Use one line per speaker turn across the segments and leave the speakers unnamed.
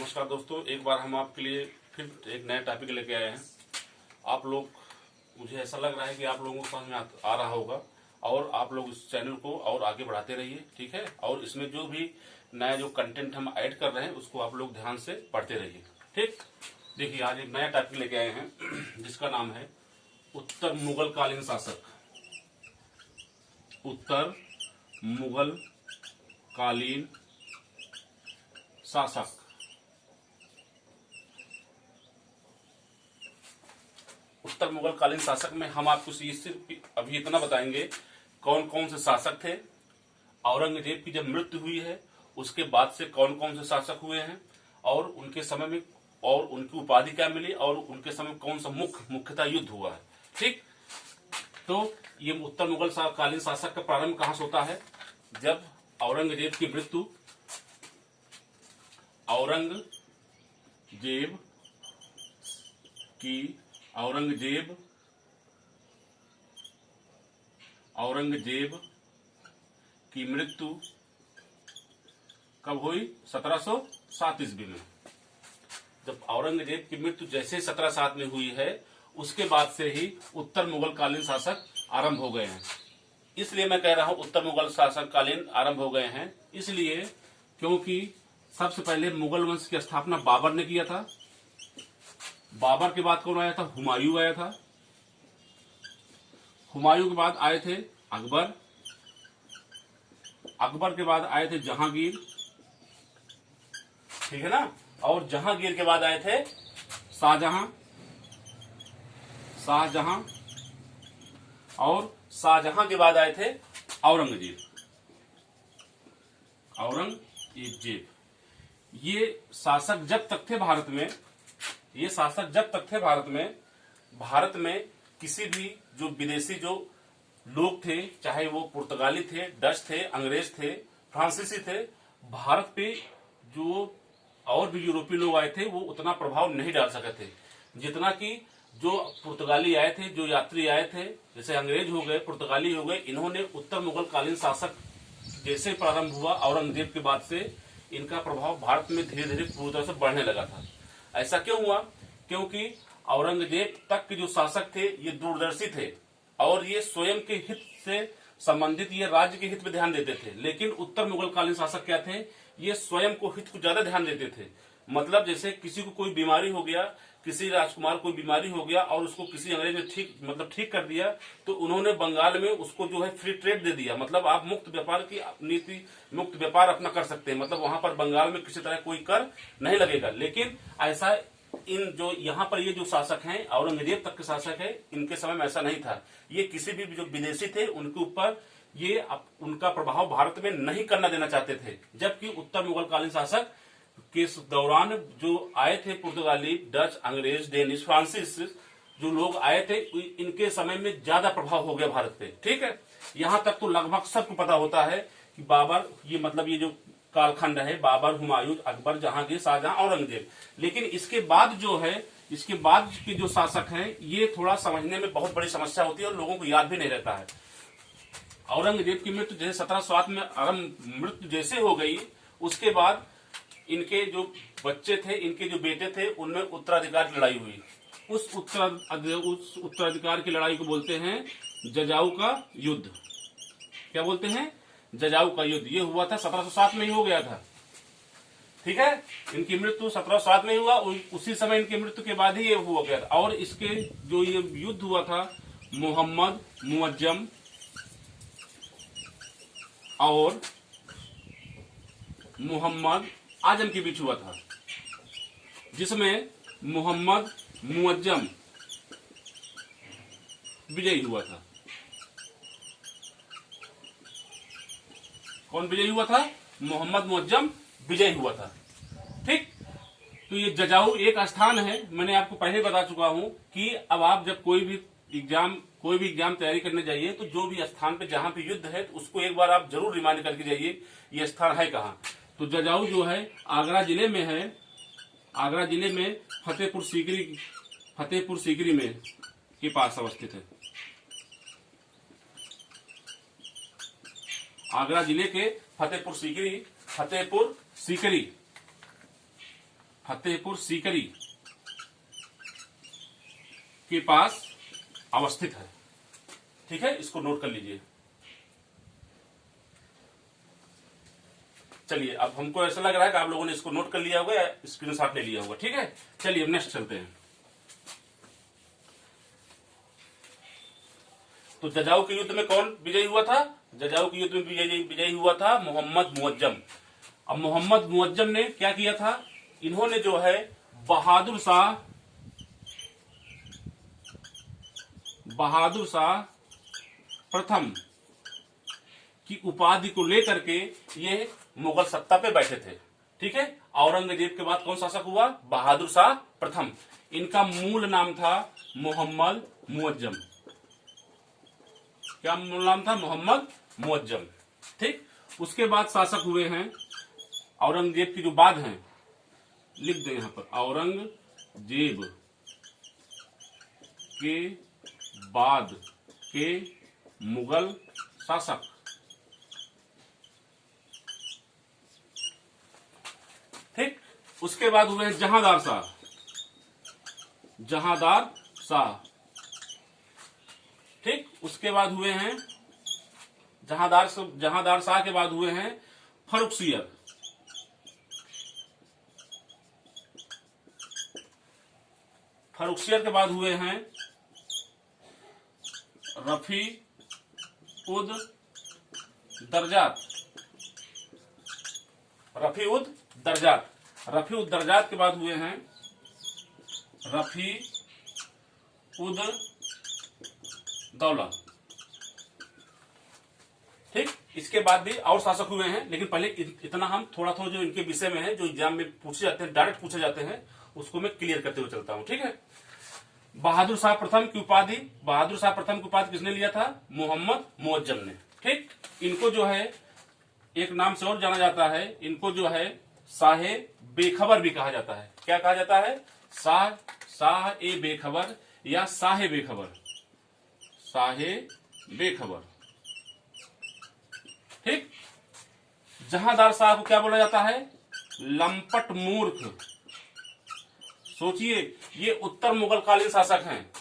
नमस्कार दोस्तों, एक बार हम आपके लिए फिर एक नया टॉपिक लेके आए हैं। आप लोग, मुझे ऐसा लग रहा है कि आप लोगों को समझ में आ रहा होगा और आप लोग इस चैनल को और आगे बढ़ाते रहिए, ठीक है। और इसमें जो भी नया जो कंटेंट हम ऐड कर रहे हैं उसको आप लोग ध्यान से पढ़ते रहिए, ठीक। देखिए, आज एक नया टॉपिक लेके आए हैं जिसका नाम है उत्तर मुगल कालीन शासक। उत्तर मुगल कालीन शासक। उत्तर मुगल कालीन शासक में हम आपको सिर्फ अभी इतना बताएंगे कौन कौन से शासक थे, औरंगजेब की जब मृत्यु हुई है उसके बाद से कौन कौन से शासक हुए हैं और उनके समय में और उनकी उपाधि क्या मिली और उनके समय कौन सा मुख्यतः युद्ध हुआ है, ठीक। तो ये उत्तर मुगल कालीन शासक का प्रारंभ कहां से होता है? जब औरंगजेब की मृत्यु, औरंगजेब की मृत्यु कब हुई? 1707 ईस्वी में। जब औरंगजेब की मृत्यु जैसे 1707 में हुई है उसके बाद से ही उत्तर मुगल कालीन शासक आरंभ हो गए हैं। इसलिए मैं कह रहा हूं उत्तर मुगल शासक कालीन आरंभ हो गए हैं, इसलिए क्योंकि सबसे पहले मुगल वंश की स्थापना बाबर ने किया था। बाबर के बाद कौन आया था? हुमायूं आया था। हुमायूं के बाद आए थे अकबर। अकबर के बाद आए थे जहांगीर, ठीक है ना। और जहांगीर के बाद आए थे शाहजहां। और शाहजहां के बाद आए थे औरंगजेब। ये शासक जब तक थे भारत में, भारत में किसी भी जो विदेशी जो लोग थे, चाहे वो पुर्तगाली थे, डच थे, अंग्रेज थे, फ्रांसीसी थे, भारत पे जो और भी यूरोपीय लोग आए थे वो उतना प्रभाव नहीं डाल सके थे जितना कि जो पुर्तगाली आए थे, जो यात्री आए थे, जैसे अंग्रेज हो गए, पुर्तगाली हो गए, इन्होंने उत्तर मुगल कालीन शासक जैसे प्रारंभ हुआ औरंगजेब के बाद से इनका प्रभाव भारत में धीरे धीरे पूरी तरह से बढ़ने लगा था। ऐसा क्यों हुआ? क्योंकि औरंगजेब तक के जो शासक थे ये दूरदर्शी थे और ये स्वयं के हित से संबंधित, ये राज्य के हित में ध्यान देते थे। लेकिन उत्तर मुगल कालीन शासक क्या थे? ये स्वयं को हित को ज्यादा ध्यान देते थे। मतलब जैसे किसी को कोई बीमारी हो गया, किसी राजकुमार कोई बीमारी हो गया और उसको किसी अंग्रेज ने ठीक कर दिया, तो उन्होंने बंगाल में उसको जो है फ्री ट्रेड दे दिया। मतलब आप मुक्त व्यापार की नीति, मुक्त व्यापार अपना कर सकते हैं। मतलब वहां पर बंगाल में किसी तरह कोई कर नहीं लगेगा। लेकिन ऐसा इन जो यहाँ पर ये जो शासक हैं, औरंगजेब तक के शासक है, इनके समय में ऐसा नहीं था। ये किसी भी जो विदेशी थे उनके ऊपर ये उनका प्रभाव भारत में नहीं करना देना चाहते थे। जबकि उत्तर मुगल कालीन शासक के दौरान जो आए थे पुर्तगाली, डच, अंग्रेज, डेनिश, फ्रांसिस जो लोग आए थे, इनके समय में ज्यादा प्रभाव हो गया भारत पे, ठीक है। यहाँ तक तो लगभग सबको पता होता है कि बाबर, ये मतलब ये जो कालखंड है, बाबर, हुमायूं, अकबर, जहांगीर, शाहजहां, औरंगजेब। लेकिन इसके बाद जो है, इसके बाद के जो शासक हैं ये थोड़ा समझने में बहुत बड़ी समस्या होती है और लोगों को याद भी नहीं रहता है। औरंगजेब की मृत्यु जैसे 1707 में मृत्यु जैसे हो गई, उसके बाद इनके जो बच्चे थे, इनके जो बेटे थे, उनमें उत्तराधिकार की लड़ाई हुई। उस उत्तराधिकार की लड़ाई को बोलते हैं जजाऊ का युद्ध। क्या बोलते हैं? जजाऊ का युद्ध। ये हुआ था 1707 में ही हो गया था, ठीक है। इनकी मृत्यु 1707 में ही हुआ, उसी समय इनकी मृत्यु के बाद ही ये हुआ गया था। और इसके जो ये युद्ध हुआ था मोहम्मद मुअज्जम और मोहम्मद आजम के बीच हुआ था, जिसमें मोहम्मद मुअज्जम विजयी हुआ था। कौन विजयी हुआ था? मोहम्मद मुअज्जम विजयी हुआ था, ठीक। तो ये जजाऊ एक स्थान है, मैंने आपको पहले बता चुका हूं कि अब आप जब कोई भी एग्जाम तैयारी करने जाइए तो जो भी स्थान पे जहां पे युद्ध है तो उसको एक बार आप जरूर रिमाइंड करके जाइए ये स्थान है कहाँ। तो जजाऊ जो है आगरा जिले में है। आगरा जिले में फतेहपुर सीकरी में के पास अवस्थित है। आगरा जिले के फतेहपुर सीकरी फतेहपुर सीकरी के पास अवस्थित है। ठीक है, इसको नोट कर लीजिए। चलिए, अब हमको ऐसा लग रहा है कि आप लोगों ने इसको नोट कर लिया होगा, स्क्रीनशॉट ले लिया होगा। ठीक है, चलिए अब नेक्स्ट चलते हैं। तो जजाऊ के युद्ध में कौन विजयी हुआ था? जजाऊ के युद्ध में विजयी हुआ था मोहम्मद मुअज्जम। अब मोहम्मद मुअज्जम ने क्या किया था? इन्होंने जो है बहादुर शाह प्रथम की उपाधि को लेकर के ये मुगल सत्ता पे बैठे थे। ठीक है, औरंगजेब के बाद कौन शासक हुआ? बहादुर शाह प्रथम। इनका मूल नाम था मोहम्मद मुअज्जम। क्या मूल नाम था? मोहम्मद मुअज्जम। ठीक, उसके बाद शासक हुए हैं औरंगजेब की जो बाद हैं, लिख दे यहां पर, औरंगजेब के बाद के मुगल शासक। ठीक, उसके बाद हुए हैं जहांदार शाह। ठीक, उसके बाद हुए हैं जहांदार शाह के बाद हुए हैं फर्रुखसियर। फर्रुखसियर के बाद हुए हैं रफी उद दर्जात। रफी उद दर्जात के बाद हुए हैं रफी उद दौला। ठीक, इसके बाद भी और शासक हुए हैं, लेकिन पहले इतना हम थोड़ा जो इनके विषय में है, जो एग्जाम में पूछे जाते हैं, डायरेक्ट पूछे जाते हैं, उसको मैं क्लियर करते हुए चलता हूं। ठीक है, बहादुर शाह प्रथम की उपाधि किसने लिया था? मोहम्मद मुअज्जम ने। ठीक, इनको जो है एक नाम से और जाना जाता है, इनको जो है शाहे बेखबर भी कहा जाता है। क्या कहा जाता है? शाह ए बेखबर या शाहे बेखबर। ठीक, जहांदार शाह को क्या बोला जाता है? लंपट मूर्ख। सोचिए, ये उत्तर मुगल कालीन शासक हैं,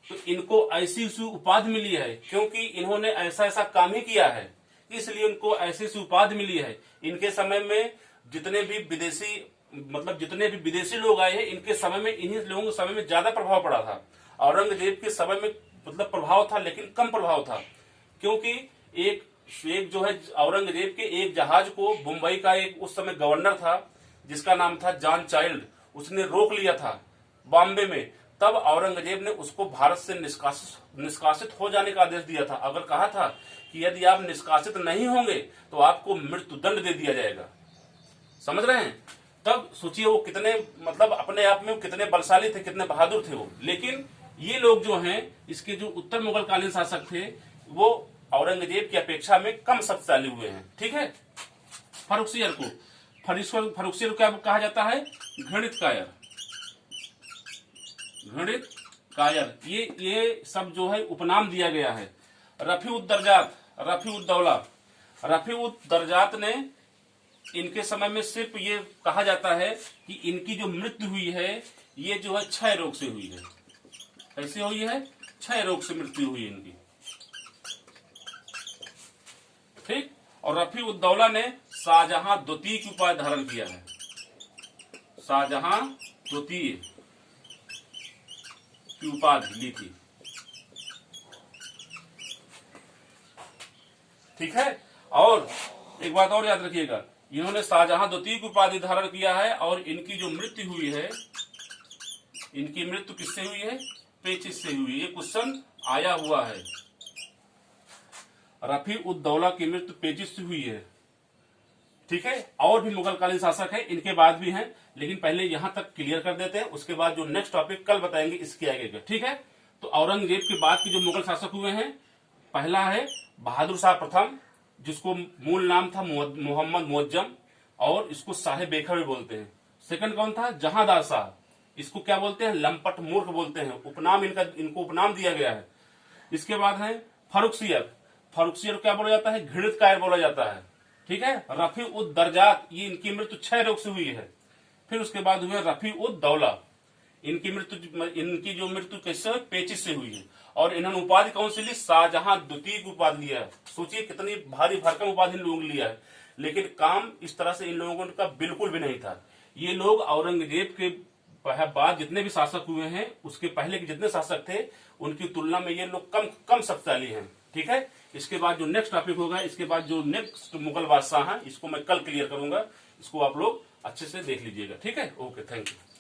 तो इनको ऐसी उपाधि मिली है क्योंकि इन्होंने ऐसा काम ही किया है, इसलिए उनको ऐसी उपाधि मिली है। इनके समय में जितने भी विदेशी लोग आए हैं, इनके समय में, इन्हीं लोगों के समय में ज्यादा प्रभाव पड़ा था। औरंगजेब के समय में प्रभाव था, लेकिन कम प्रभाव था, क्योंकि एक जो है औरंगजेब के एक जहाज को मुंबई का एक उस समय गवर्नर था जिसका नाम था जॉन चाइल्ड, उसने रोक लिया था बॉम्बे में। तब औरंगजेब ने उसको भारत से निष्कासित हो जाने का आदेश दिया था। अगर कहा था कि यदि आप निष्कासित नहीं होंगे तो आपको मृत्युदंड दे दिया जाएगा। समझ रहे हैं? तब सोचिए वो कितने अपने आप में कितने बलशाली थे, कितने बहादुर थे वो। लेकिन ये लोग जो हैं, इसके जो उत्तर मुगल कालीन शासक थे, वो औरंगजेब की अपेक्षा में कम शक्तिशाली हुए हैं। ठीक है, फर्रुखसियर को क्या कहा जाता है? घृणित कायर। ये सब जो है उपनाम दिया गया है। रफी उद दौला, रफी उद दर्जात ने, इनके समय में सिर्फ ये कहा जाता है कि इनकी जो मृत्यु हुई है, ये जो है क्षय रोग से हुई है। कैसे हुई है? क्षय रोग से मृत्यु हुई इनकी। ठीक, और रफी उद दौला ने शाहजहां द्वितीय की उपाधि धारण किया है। शाहजहां द्वितीय की उपाधि ली थी। ठीक है, और एक बात और याद रखिएगा, इन्होंने शाहजहां द्वितीय की उपाधि धारण किया है, और इनकी जो मृत्यु हुई है, इनकी मृत्यु किससे हुई है? पेचिश से हुई। ये क्वेश्चन आया हुआ है। रफी उद दौला की मृत्यु पेचिश से हुई है। ठीक है, और भी मुगल कालीन शासक है, इनके बाद भी हैं, लेकिन पहले यहां तक क्लियर कर देते हैं, उसके बाद जो नेक्स्ट टॉपिक कल बताएंगे इसके आगे का। ठीक है, तो औरंगजेब के बाद के जो मुगल शासक हुए हैं, पहला है बहादुर शाह प्रथम, जिसको मूल नाम था मोहम्मद मुअज्जम, और इसको शाहे बेखबर भी बोलते हैं। सेकंड कौन था? जहांदार शाह, इसको क्या बोलते हैं? लंपट मूर्ख बोलते हैं, उपनाम इनको उपनाम दिया गया है। इसके बाद है फर्रुखसियर क्या बोला जाता है? घृणित कायर बोला जाता है। ठीक है, रफी उद दर्जात, ये इनकी मृत्यु क्षय रोग से हुई है। फिर उसके बाद हुए रफी उद दौला। इनकी जो मृत्यु कैसे हुई, पेचिश से हुई है। और इन्होंने उपाधि कौन सी ली, शाहजहां द्वितीय की उपाधि लिया है। सोचिए कितनी भारी भरकम उपाधि इन लोगों ने लिया है, लेकिन काम इस तरह से इन लोगों का बिल्कुल भी नहीं था। ये लोग औरंगजेब के बाद जितने भी शासक हुए हैं, उसके पहले के जितने शासक थे, उनकी तुलना में ये लोग कम शक्तिशाली हैं। ठीक है, इसके बाद जो नेक्स्ट टॉपिक होगा, इसके बाद जो नेक्स्ट मुगल बादशाह है, इसको मैं कल क्लियर करूंगा। इसको आप लोग अच्छे से देख लीजिएगा। ठीक है, ओके, थैंक यू।